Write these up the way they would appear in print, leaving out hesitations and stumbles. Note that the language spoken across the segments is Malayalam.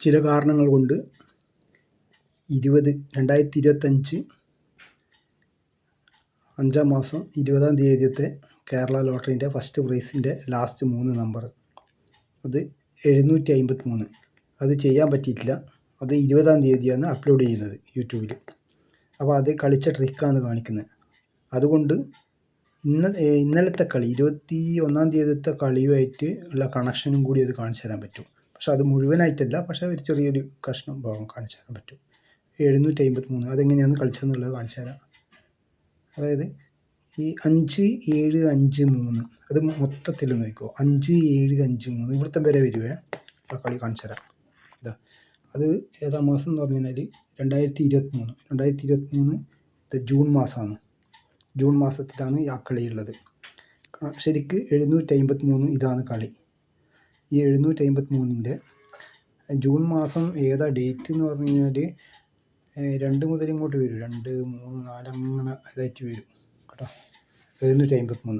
ചില കാരണങ്ങൾ കൊണ്ട് 2025 5-ാം മാസം 20-ാം തീയതിയത്തെ കേരള ലോട്ടറീൻ്റെ ഫസ്റ്റ് പ്രൈസിൻ്റെ ലാസ്റ്റ് 3 നമ്പർ അത് 753. അത് ചെയ്യാൻ പറ്റിയിട്ടില്ല. അത് 20-ാം തീയതിയാണ് അപ്ലോഡ് ചെയ്യുന്നത് യൂട്യൂബിൽ. അപ്പോൾ അത് കളിച്ച ട്രിക്കാണ് കാണിക്കുന്നത്. അതുകൊണ്ട് ഇന്നലത്തെ കളി 21-ാം തീയതിയത്തെ കളിയുമായിട്ട് ഉള്ള കണക്ഷനും കൂടി അത് കാണിച്ചു തരാൻ പറ്റും. പക്ഷെ അത് മുഴുവനായിട്ടല്ല, പക്ഷേ ഒരു ചെറിയൊരു കഷ്ണം ഭാഗം കാണിച്ചു തരാൻ പറ്റും. 753 അതെങ്ങനെയാണ് കളിച്ചതെന്നുള്ളത് കാണിച്ചു തരാം. അതായത് ഈ 5, 7, 5, 3 അത് മൊത്തത്തിൽ നോക്കിക്കോ. 5, 7, 5, 3 ഇവിടുത്തെ വരെ വരുവേ. ആ കളി കാണിച്ചു തരാം. ഇതാ അത് ഏതാം മാസം എന്ന് പറഞ്ഞു കഴിഞ്ഞാൽ 2023 ഇത് ജൂൺ മാസമാണ്. ജൂൺ മാസത്തിലാണ് ആ കളിയുള്ളത്. ശരിക്ക് 753 ഇതാണ് കളി. ഈ 753-ൻ്റെ ജൂൺ മാസം ഏതാ ഡേറ്റ് എന്ന് പറഞ്ഞു കഴിഞ്ഞാൽ 2 മുതൽ ഇങ്ങോട്ട് വരും. 2, 3, 4 അങ്ങനെ ഇതായിട്ട് വരും കേട്ടോ. 753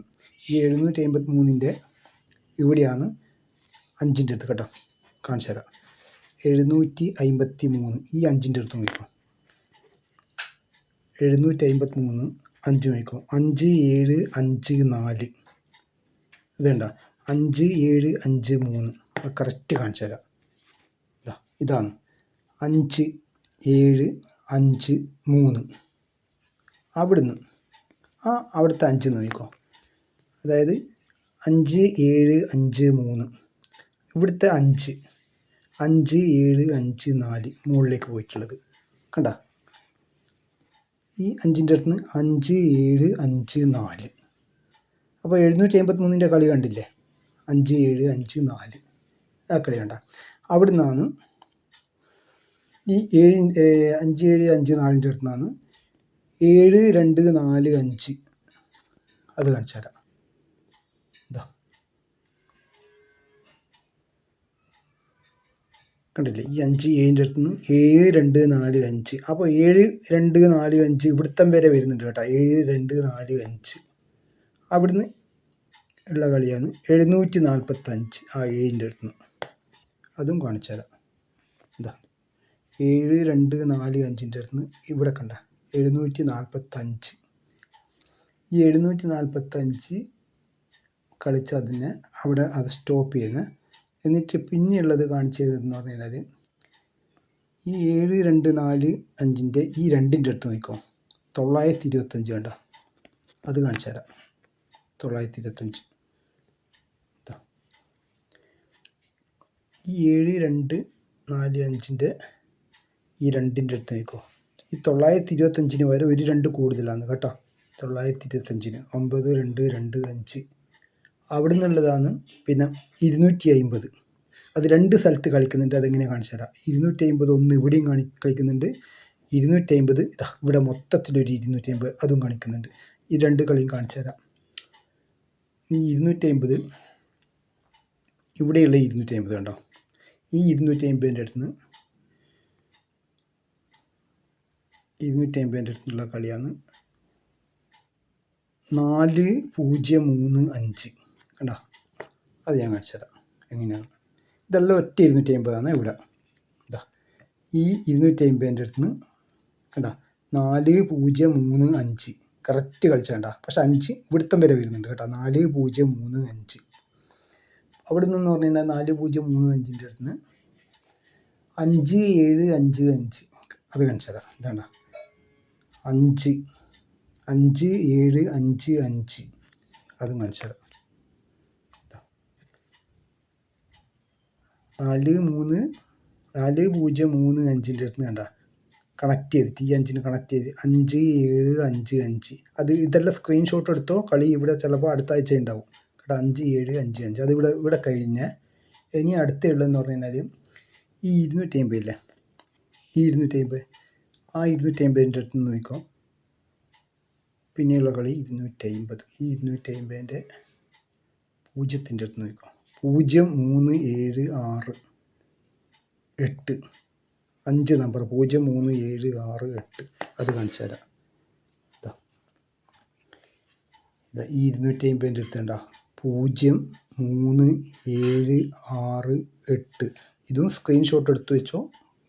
ഈ 753-ൻ്റെ ഇവിടെയാണ് 5-ൻ്റെ അടുത്ത് കേട്ടോ. കാണിച്ചു തരാം. 753 ഈ 5-ൻ്റെ അടുത്ത് നോക്കും. 753 5 നോക്കും. 5, 7, 5, 4 ഇതുണ്ട. 5, 7, 5, 3 കറക്റ്റ് കാണിച്ചു തരാം. ഇതാണ് 5, 7, 5, 3. അവിടുന്ന് അവിടുത്തെ 5 നോക്കിക്കോ. അതായത് 5, 7, 5, 3 ഇവിടുത്തെ 5, 5, 7, 5, 4 മുകളിലേക്ക് പോയിട്ടുള്ളത് കണ്ട. ഈ 5-ൻ്റെ അടുത്ത് 5, 7, 5, 4. അപ്പോൾ 753-ൻ്റെ കളി കണ്ടില്ലേ? 5, 7, 5, 4 ആ കളി കണ്ട. അവിടെ നിന്നാണ് ഈ 5, 7, 5, 4-ൻ്റെ അടുത്ത് നിന്നാണ് 7, 2, 4, 5 അത് കാണിച്ചു തരാം. ഇതാ കണ്ടില്ലേ? ഈ 5, 7-ൻ്റെ അടുത്ത് നിന്ന് 7, 2, 4, 5. അപ്പോൾ 7, 2, 4, 5 ഇവിടുത്തം വരെ വരുന്നുണ്ട് കേട്ടോ. 7, 2, 4, 5 അവിടുന്ന് ഉള്ള കളിയാണ് 745 ആ 7-ൻ്റെ അടുത്ത് നിന്ന്. അതും കാണിച്ചു തരാം. എന്താ 7, 2, 4, 5-ൻ്റെ അടുത്ത് നിന്ന് ഇവിടെ കണ്ട 745. ഈ 745 കളിച്ച് അതിനെ അവിടെ അത് സ്റ്റോപ്പ് ചെയ്യുന്നത്. എന്നിട്ട് പിന്നെയുള്ളത് കാണിച്ചു തരുന്നതെന്ന് പറഞ്ഞു കഴിഞ്ഞാൽ ഈ 7, 2, 4, 5-ൻ്റെ ഈ 2-ൻ്റെ അടുത്ത് നോക്കിക്കോ. 925 കണ്ട. അത് കാണിച്ചു തരാം. 925 ഈ 7, 2, 4, 5-ൻ്റെ ഈ 2-ൻ്റെ അടുത്ത് നോക്കിക്കോ. ഈ 925-ന് വരെ ഒരു 2 കൂടുതലാണ് കേട്ടോ. 925-ന് 9, 2, 2, 5 അവിടെ നിന്നുള്ളതാണ്. പിന്നെ 250 അത് 2 സ്ഥലത്ത് കളിക്കുന്നുണ്ട്. അതെങ്ങനെ കാണിച്ചു തരാം. 250 ഒന്ന് ഇവിടെയും കളിക്കുന്നുണ്ട്. 250 ഇതാ ഇവിടെ മൊത്തത്തിലൊരു 250 അതും കാണിക്കുന്നുണ്ട്. ഈ 2 കളിയും കാണിച്ചു തരാം. ഈ 250 ഇവിടെയുള്ള 250 കണ്ടോ. ഈ 250-ൻ്റെ അടുത്ത് നിന്ന് 250-ൻ്റെ അടുത്തുള്ള കളിയാണ് 4, 0, 3, 5 കണ്ടോ. അത് ഞാൻ കാണിച്ചു തരാം എങ്ങനെയാണ്. ഇതെല്ലാം ഒറ്റ 250 ഇവിടെ. ഇതാ ഈ 250-ൻ്റെ അടുത്ത് നിന്ന് കണ്ട 4, 0, 3, 5 കറക്റ്റ് കളിച്ചേണ്ട. പക്ഷെ 5 ഇവിടുത്തം വരെ വരുന്നുണ്ട് കേട്ടോ. 4, 0, 3, 5 അവിടെ നിന്ന് പറഞ്ഞു കഴിഞ്ഞാൽ 4, 0, 3, 5-ൻ്റെ അടുത്ത് നിന്ന് 5, 7, 5, 5 അത് കാണിച്ചു തരാം. ഇതാണ്ട 5, 5, 7, 5, 5 അതും കാണിച്ചു തരാം. 4, 0, 3, 5-ൻ്റെ അടുത്ത് കണ്ട കണക്ട് ചെയ്തിട്ട് ഈ 5-ന് കണക്ട് ചെയ്ത് 5, 7, 5, 5 അത് ഇതെല്ലാം സ്ക്രീൻഷോട്ട് എടുത്തോ. കളി ഇവിടെ ചിലപ്പോൾ അടുത്ത ആഴ്ച ഉണ്ടാവും കേട്ടോ. 5, 7, 5, 5 അത് ഇവിടെ കഴിഞ്ഞ് ഇനി അടുത്തുള്ളതെന്ന് പറഞ്ഞു കഴിഞ്ഞാൽ ഈ 250 ഇല്ലേ. ഈ 250 ആ 250-ൻ്റെ അടുത്ത് നിന്ന് നോക്കിക്കോ. പിന്നെയുള്ള കളി 250 ഈ 250-ൻ്റെ 0-ൻ്റെ അടുത്ത് നോക്കിക്കോ. 0, 3, 7, 6, 8 5 നമ്പർ 0, 3, 7, 6, 8 അത് കാണിച്ചു തരാം. ഇതാ ഈ 250-ൻ്റെ അടുത്തുണ്ടോ. 0, 3, 7, 6, 8 ഇതും സ്ക്രീൻഷോട്ട് എടുത്ത് വെച്ചോ.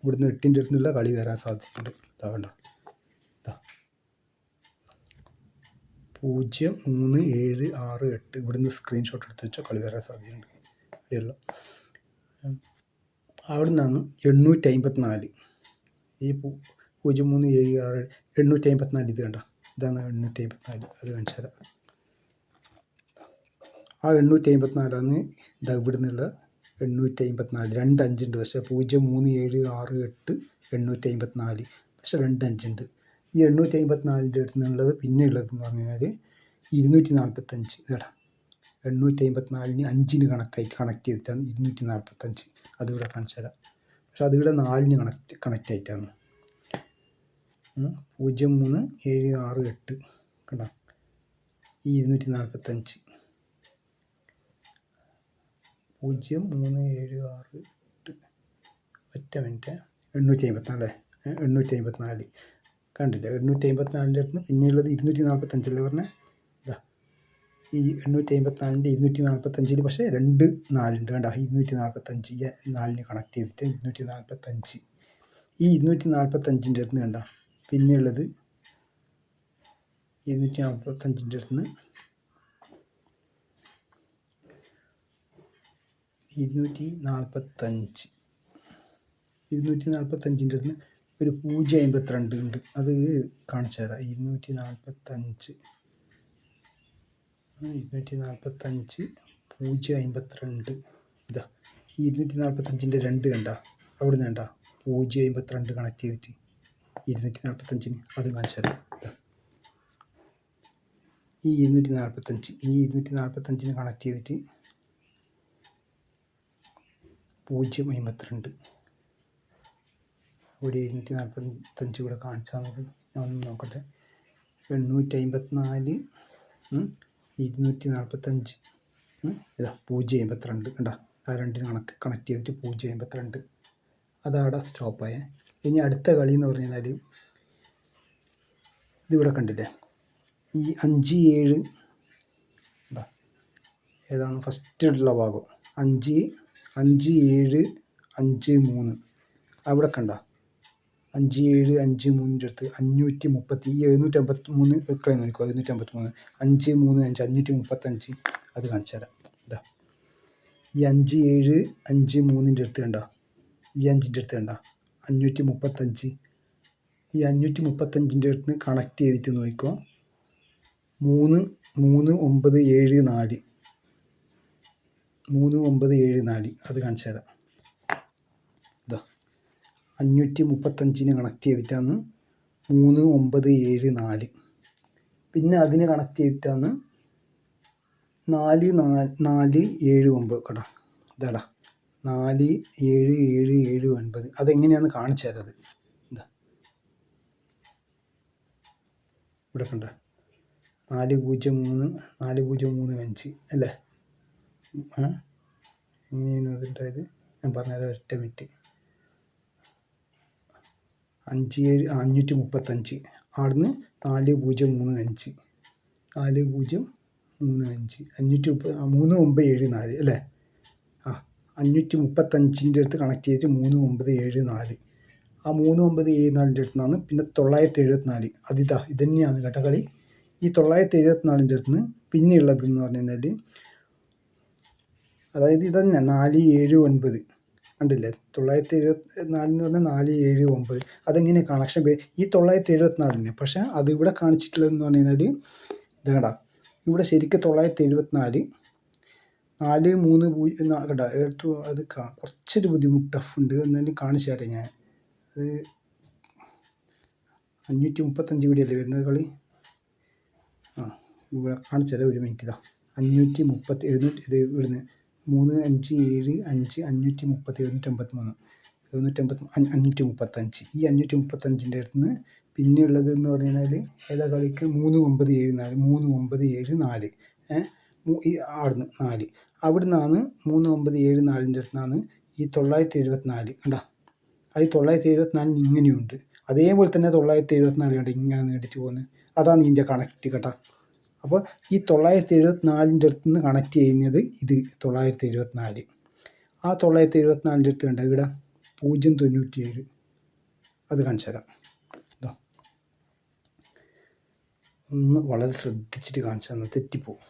ഇവിടുന്ന് 8ൻ്റെ അടുത്തുള്ള കളി വരാൻ സാധ്യതയുണ്ട്. ഇതാ കണ്ട, ഇതാ 0, 3, 7, 6, 8 ഇവിടുന്ന് സ്ക്രീൻഷോട്ട് എടുത്ത് വെച്ചോ, കളി വരാൻ സാധ്യതയുണ്ട്. അറിയല്ലോ. അവിടെ നിന്നാണ് 854 ഈ 0, 3, 7, 6, 854 ഇത് കണ്ട, ഇതാണ് 854. അത് കാണിച്ചു തരാം. ആ 854 ഇതാ ഇവിടെ നിന്നുള്ള 854 2 5 ഉണ്ട്. പക്ഷേ 0, 3, 7, 6, 8 854 പക്ഷേ 2 5 ഉണ്ട്. ഈ 854ൻ്റെ അടുത്ത് നിന്നുള്ളത് പിന്നെ ഉള്ളതെന്ന് പറഞ്ഞു കഴിഞ്ഞാൽ 245. ഇതാ 854ന് 5ന് കണക്ട് ചെയ്തിട്ടാണ് 245. അതിവിടെ കാണിച്ചു തരാം. പക്ഷെ അതിവിടെ 4ന് കണക്ട് ആയിട്ടാണ്. 0, 3, 7, 6, 8 കണ്ട, ഈ 245 0, 3, 7, 6, 8 ഒറ്റ മിനിറ്റ് 854 854 കണ്ടില്ല. 854ൻ്റെ അടുത്ത് പിന്നെയുള്ളത് 245 പറഞ്ഞാൽ ഇതാ ഈ 854ൻ്റെ 245 പക്ഷേ 2 4 ഉണ്ട് കണ്ട. 245 4ന് കണക്ട് ചെയ്തിട്ട് 245. ഈ 245ൻ്റെ അടുത്ത് കണ്ട പിന്നെയുള്ളത് 245ൻ്റെ അടുത്ത് 245 245ൻ്റെ അടുത്ത് ഒരു 052 ഉണ്ട്. അത് കാണിച്ചു തരാം. 245 052 ഇതാ ഈ 245ൻ്റെ 2 കണ്ട, അവിടെ നിന്ന് കണ്ട 052 കണക്ട് ചെയ്തിട്ട് 245ന് അത് കാണിച്ചു തരാം. ഈ 245ന് കണക്ട് ചെയ്തിട്ട് 052 ഇവിടെ 245 കൂടെ കാണിച്ചാൽ മതി. ഞാൻ ഒന്ന് നോക്കട്ടെ. 854 245 ഇതാ 052 കണ്ട, ആ 2ന് കണക്ട് ചെയ്തിട്ട് 052 അതവിടെ സ്റ്റോപ്പായേ. ഇനി അടുത്ത കളി എന്ന് പറഞ്ഞു കഴിഞ്ഞാൽ ഇതിവിടെ കണ്ടില്ലേ, ഈ 5, 7 ഏതാണ് ഫസ്റ്റുള്ള ഭാഗം 5, 7, 5, 3 അവിടെ കണ്ട 5, 7, 5, 3ൻ്റെ അടുത്ത് 530 ഈ 753 വെക്കളെ നോക്കിക്കോ. 753 5, 3, 5 535 അത് കാണിച്ചു തരാം. ഇതാ ഈ 5, 7, 5, 3ൻ്റെ അടുത്ത് കണ്ട, ഈ 5ൻ്റെ അടുത്ത് കണ്ട 535. ഈ 535ൻ്റെ അടുത്ത് കണക്ട് ചെയ്തിട്ട് നോക്കിക്കോ. 3, 9, 7, 4 3, 9, 7, 4 അത് കാണിച്ചു തരാം. ഇതാ 535ന് കണക്ട് ചെയ്തിട്ടാണ് 3, 9, 7, 4 പിന്നെ അതിന് കണക്ട് ചെയ്തിട്ടാണ് 4, 7, 9 കേട്ടോ. ഇതാടാ 4, 7, 7, 7, 9 അതെങ്ങനെയാണെന്ന് കാണിച്ചു തരാം. ഇതാ ഇവിടെ കണ്ട 403 403 5 അല്ലേ? എങ്ങനെയാണ് അതുണ്ടായത് ഞാൻ പറഞ്ഞുതരാം. ഒറ്റ മിനിറ്റ്. 535 അവിടുന്ന് 4035 4035 3974 അല്ലേ? 535ൻ്റെ അടുത്ത് കണക്ട് ചെയ്തിട്ട് 3974 ആ 3974ൻ്റെ അടുത്ത് നിന്നാണ് പിന്നെ 974 അതിതാ ഇതന്നെയാണ് കേട്ടോ കളി. ഈ 974ൻ്റെ അടുത്ത് നിന്ന് പിന്നെയുള്ളതെന്ന് പറഞ്ഞു കഴിഞ്ഞാൽ അതായത് ഇതന്നെ 4, 7, 9 കണ്ടില്ലേ. 974 എന്ന് പറഞ്ഞാൽ 4, 7, 9 അതെങ്ങനെ കണക്ഷൻ ഈ 974ന് പക്ഷേ അത് ഇവിടെ കാണിച്ചിട്ടുള്ളതെന്ന് പറഞ്ഞു കഴിഞ്ഞാൽ ഇതാടാ ഇവിടെ ശരിക്കും 974 4, 3, 0 കേട്ടോ. അത് കുറച്ചൊരു ബുദ്ധിമുട്ട് ടഫുണ്ട്. എന്നാലും കാണിച്ചു തരാം ഞാൻ. അത് 535 കൂടിയല്ലേ വരുന്നത് കളി. ഇവിടെ കാണിച്ചു തരാം. ഒരു മിനിറ്റ്. ഇതാ 530 ഇത് ഇവിടുന്ന് 3, 5, 7, 5 530 535 ഈ 535ൻ്റെ അടുത്ത് നിന്ന് പിന്നെയുള്ളത് എന്ന് പറഞ്ഞു കഴിഞ്ഞാൽ ഏതാ കളിക്ക് 3, 9, 7, 4 3, 9, 7, 4 ഈ അവിടുന്ന് 4 അവിടെ നിന്നാണ് 3, 9, 7, 4ൻ്റെ അടുത്ത് നിന്നാണ് ഈ 974 കണ്ടാ. അത് 974 ഇങ്ങനെയുണ്ട്. അതേപോലെ തന്നെ 974 കണ്ട ഇങ്ങനെ നേടിയിട്ട് പോകുന്നത്. അതാണ് ഇതിൻ്റെ കണക്റ്റ് കേട്ടോ. അപ്പോൾ ഈ 974ൻ്റെ അടുത്ത് നിന്ന് കണക്ട് ചെയ്യുന്നത് ഇത് 974 ആ 974 അടുത്ത് കണ്ട ഇവിടെ 0.97 അത് കാണിച്ചു തരാം. ഇതാ ഒന്ന് വളരെ ശ്രദ്ധിച്ചിട്ട് കാണിച്ചു തന്നെ തെറ്റിപ്പോവും.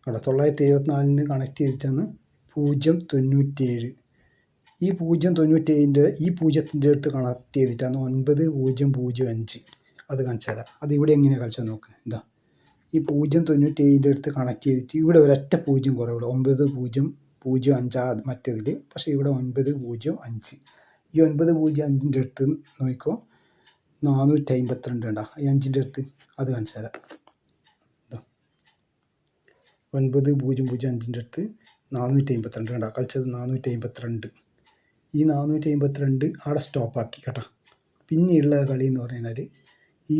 അവിടെ 974 കണക്ട് ചെയ്തിട്ടാണ് 0.97. ഈ 0.97 ഈ 0-ൻ്റെ അടുത്ത് കണക്ട് ചെയ്തിട്ടാണ് 9005 അത് കാണിച്ചു തരാം. അത് ഇവിടെ എങ്ങനെയാണ് കളിച്ചാൽ നോക്ക്. ഇതാ ഈ 0.97 അടുത്ത് കണക്ട് ചെയ്തിട്ട് ഇവിടെ ഒരൊറ്റ 0 കുറവുള്ളൂ, 9005 മറ്റേതിൽ. പക്ഷേ ഇവിടെ 905. ഈ 905-ൻ്റെ അടുത്ത് നോക്കിക്കോ 452 ഉണ്ടാ ഈ 5-ൻ്റെ അടുത്ത് അത് കാണിച്ചു തരാം. 9005-ൻ്റെ അടുത്ത് 452 കണ്ടാ കളിച്ചത് 452. ഈ 452 അവിടെ സ്റ്റോപ്പാക്കി കേട്ടോ. പിന്നെയുള്ള കളി എന്ന് പറഞ്ഞാൽ ഈ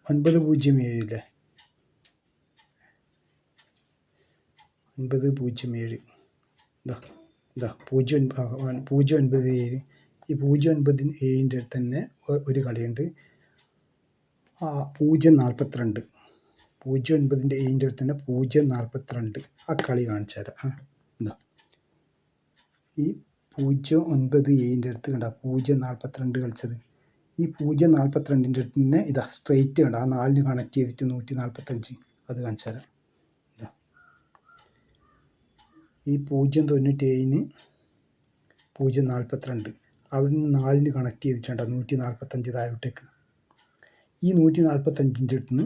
907 ഇല്ലേ, 907 ഇതാ 097. ഈ 097-ൻ്റെ അടുത്ത് തന്നെ ഒരു കളിയുണ്ട്, 042. 097-ൻ്റെ അടുത്ത് തന്നെ 042 ആ കളി കാണിച്ചു തരാം. എന്താ ഈ 097-ൻ്റെ അടുത്ത് കണ്ട 042 കളിച്ചത്. ഈ 042-ൻ്റെ അടുത്ത് തന്നെ ഇതാ സ്ട്രെയിറ്റ് കണ്ട ആ 4 കണക്ട് ചെയ്തിട്ട് 145 അത് കാണിച്ചു തരാം. ഇതാ ഈ 097-ന് 042 അവിടെ നിന്ന് 4 കണക്ട് ചെയ്തിട്ടുണ്ട് 145 താഴോട്ടേക്ക്. ഈ 145-ൻ്റെ അടുത്ത് നിന്ന്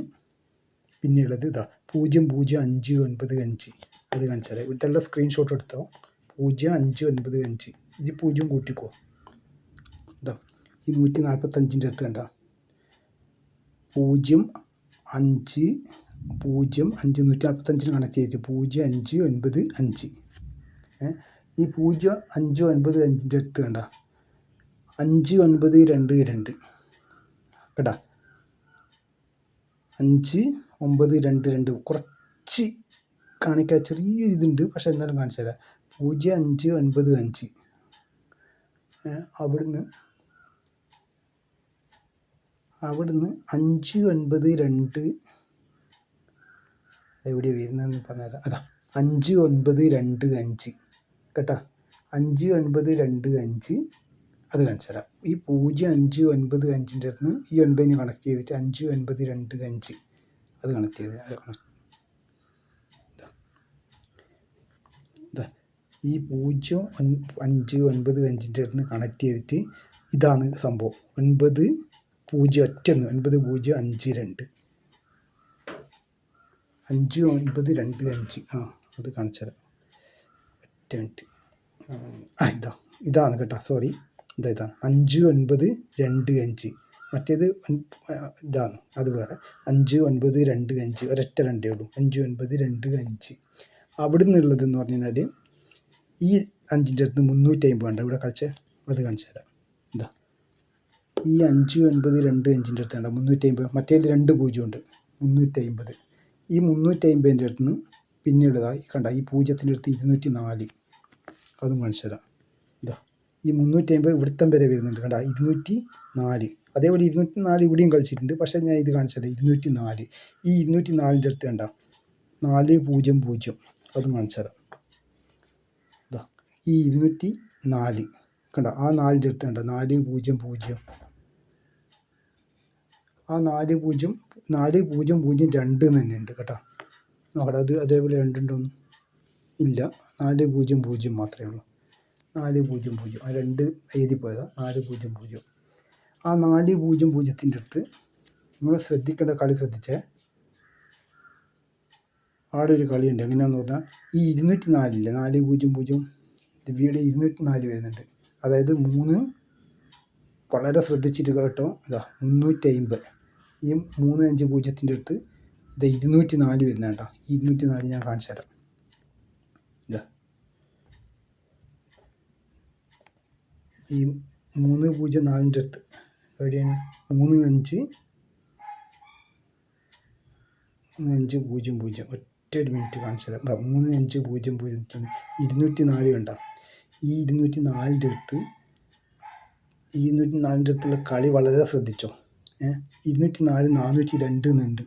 പിന്നെയുള്ളത് ഇതാ 00595 അത് കാണിച്ചാൽ ഇവിടുത്തെ സ്ക്രീൻഷോട്ട് എടുത്തോ. 0595 ഇത് 0 കൂട്ടിക്കോ. ഇതാ ഈ 145-ൻ്റെ അടുത്ത് കണ്ട 050 145-ന് കണക്ട് ചെയ്തിട്ട് 0595. ഈ 0595-ൻ്റെ അടുത്ത് കണ്ട 5922 കേട്ടാ 5922 കുറച്ച് കാണിക്കാൻ ചെറിയ ഇതുണ്ട്, പക്ഷെ എന്നാലും കാണിച്ചു തരാം. 0595 അവിടുന്ന് 592 എവിടെയാണ് വരുന്നതെന്ന് പറഞ്ഞുതരാം. അതാ 5925 കേട്ടാ 5925 അത് കാണിച്ചു തരാം. ഈ 0595-ൻ്റെ അടുത്ത് നിന്ന് ഈ 9-ന് കണക്ട് ചെയ്തിട്ട് 5925 അത് കണക്ട് ചെയ്ത് ഈ 0595-ൻ്റെ അടുത്ത് നിന്ന് കണക്ട് ചെയ്തിട്ട് ഇതാണ് സംഭവം 90 9052 5925 അത് കാണിച്ചു തരാം. ഒറ്റ മിനിറ്റ്. ഇതാണ് കേട്ടോ, സോറി ഇതാണ് 5925. മറ്റേത് ഇതാണ്, അത് വേറെ 5925 ഒരൊറ്റ 2 ഉള്ളൂ 5925. അവിടെ നിന്നുള്ളതെന്ന് പറഞ്ഞു കഴിഞ്ഞാൽ ഈ 5-ൻ്റെ അടുത്ത് 350 ഉണ്ട് ഇവിടെ കളിച്ച അത് കാണിച്ചു തരാം. എന്താ ഈ 5925-ൻ്റെ അടുത്ത് കണ്ട 350, മറ്റേതിൽ 2 0 ഉണ്ട് 350. ഈ 350-ൻ്റെ അടുത്ത് നിന്ന് പിന്നീട് കണ്ട ഈ 0-ത്തിൻ്റെ അടുത്ത് 204 അതും കാണിച്ചു തരാം. ഇതാ ഈ 350 ഇവിടുത്തം വരെ വരുന്നുണ്ട് കണ്ട 204. അതേപോലെ 204 ഇവിടെയും കളിച്ചിട്ടുണ്ട്, പക്ഷേ ഞാൻ ഇത് കാണിച്ചു തരാം 204. ഈ 204-ൻ്റെ അടുത്ത് കണ്ട 400 അതും കാണിച്ചു തരാം. ഇതാ ഈ 204 കണ്ട ആ 4-ൻ്റെ അടുത്ത് കണ്ട 400 ആ 40002 തന്നെ ഉണ്ട് കേട്ടോ. നോക്കട്ടെ അത് അതേപോലെ 2 ഉണ്ടോന്നും ഇല്ല, 400 മാത്രമേ ഉള്ളൂ. 400 ആ 2 എഴുതി പോയതാ 400. ആ 400-ൻ്റെ അടുത്ത് നിങ്ങൾ ശ്രദ്ധിക്കേണ്ട കളി ശ്രദ്ധിച്ചേ. അവിടെ ഒരു കളിയുണ്ട്. എങ്ങനെയാണെന്ന് പറഞ്ഞാൽ ഈ 204 ഇല്ലേ 400 ഇവിടെ 204 വരുന്നുണ്ട്. അതായത് 3 വളരെ ശ്രദ്ധിച്ചിട്ട് കേട്ടോ. ഇതാ 350 ഈ 350-ൻ്റെ അടുത്ത് ഇതാ 204 വരുന്ന കേട്ടോ. 204 ഞാൻ കാണിച്ചു തരാം. ഇതാ ഈ 304-ൻ്റെ അടുത്ത് എവിടെയാണ് 3500 ഒറ്റ ഒരു മിനിറ്റ് കാണിച്ചു തരാം. 3500 204 കണ്ട ഈ 204-ൻ്റെ അടുത്ത് ഈ 204-ൻ്റെ അടുത്തുള്ള കളി വളരെ ശ്രദ്ധിച്ചോ. 204 402 എന്നുണ്ട്.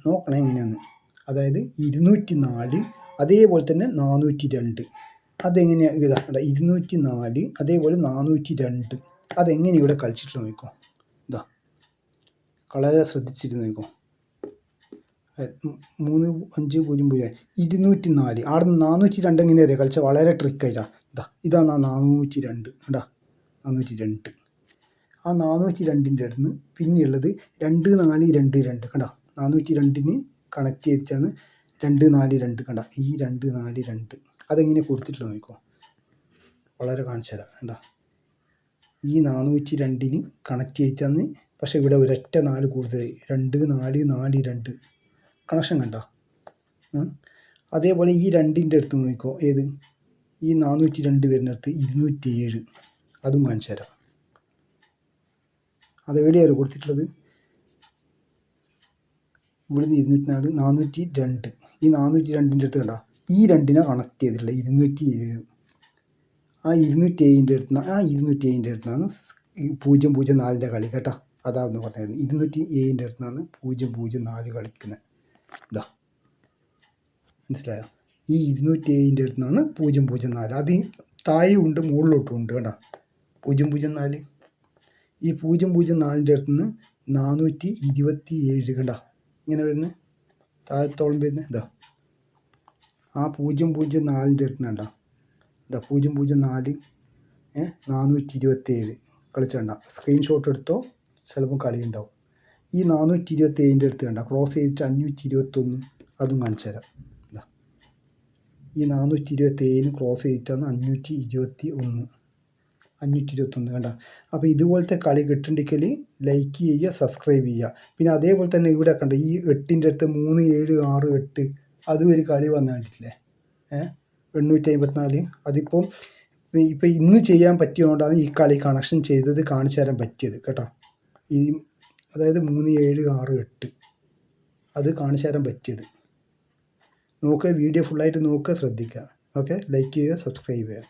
നോക്കണേ എങ്ങനെയാന്ന്. അതായത് 204 അതേപോലെ തന്നെ 402 അതെങ്ങനെയാണ് ഇതാ 204 അതേപോലെ 402 അതെങ്ങനെ ഇവിടെ കളിച്ചിട്ട് നോക്കോ. ഇതാ വളരെ ശ്രദ്ധിച്ചിട്ട് നോക്കോ. 3500 204 അവിടെ 402 എങ്ങനെയാ അറിയാം കളിച്ച വളരെ ട്രിക്കായിട്ടാ. ഇതാണ് ആ 402 കേട്ടാ 402. ആ 402ൻ്റെ അടുത്ത് പിന്നെയുള്ളത് 2422 കണ്ട 402 കണക്ട് ചെയ്തിട്ടാണ് 242 കണ്ട ഈ 242 അതെങ്ങനെ കൊടുത്തിട്ട് നോക്കിക്കോ. വളരെ കാണിച്ചു തരാം കണ്ട ഈ 402 കണക്ട് ചെയ്തിട്ടാണ്. പക്ഷെ ഇവിടെ ഒരൊറ്റ 4 കൂടുതൽ 2442 കണക്ഷൻ കണ്ട. അതേപോലെ ഈ 2ൻ്റെ അടുത്ത് നോക്കിക്കോ. ഏത് ഈ 402 വരുന്നിടത്ത് 207 അതും കാണിച്ചു തരാം. അത് എവിടെയാണ് കൊടുത്തിട്ടുള്ളത്. ഇവിടുന്ന് 204 402 ഈ 402ൻ്റെ അടുത്ത് കണ്ട ഈ 2നെ കണക്ട് ചെയ്തിട്ടുള്ളത് 207. ആ 207ൻ്റെ അടുത്താണ് 004ൻ്റെ കളി കേട്ടോ. അതാന്ന് പറഞ്ഞത് 207ൻ്റെ അടുത്താണ് 004 കളിക്കുന്നത്. ഇതാ മനസ്സിലായോ. ഈ 207ൻ്റെ അടുത്താണ് 004. അത് താഴെ ഉണ്ട് മുകളിലോട്ടും ഉണ്ട് കേട്ടോ 004. ഈ 004ൻ്റെ അടുത്തുനിന്ന് 427 കണ്ട ഇങ്ങനെ വരുന്നത് താഴത്തോളം വരുന്നത്. ഇതാ ആ 004ൻ്റെ അടുത്ത് കണ്ട ഇതാ 004 427 കളിച്ചണ്ട. സ്ക്രീൻഷോട്ട് എടുത്തോ ചിലപ്പോൾ കളി ഉണ്ടാവും. ഈ 427ൻ്റെ അടുത്ത് കണ്ട ക്രോസ് ചെയ്തിട്ട് 521 അതും കാണിച്ചു തരാം. ഇതാ ഈ 427 ക്രോസ് ചെയ്തിട്ടാണ് 521 കണ്ട. അപ്പോൾ ഇതുപോലത്തെ കളി കിട്ടണ്ടെങ്കിൽ ലൈക്ക് ചെയ്യുക, സബ്സ്ക്രൈബ് ചെയ്യുക. പിന്നെ അതേപോലെ തന്നെ ഇവിടെ കണ്ട ഈ 8ൻ്റെ അടുത്ത് 3 7 6 8 അതും ഒരു കളി വന്നു കണ്ടിട്ടില്ലേ 854. അതിപ്പോൾ ഇന്ന് ചെയ്യാൻ പറ്റിയതുകൊണ്ടാണ് ഈ കളി കണക്ഷൻ ചെയ്തത് കാണിച്ചു തരാൻ പറ്റിയത് കേട്ടോ. ഈ അതായത് 3 7 6 8 അത് കാണിച്ചു തരാൻ പറ്റിയത്. നോക്കുക, വീഡിയോ ഫുള്ളായിട്ട് നോക്കുക, ശ്രദ്ധിക്കുക. ഓക്കെ, ലൈക്ക് ചെയ്യുക, സബ്സ്ക്രൈബ് ചെയ്യുക.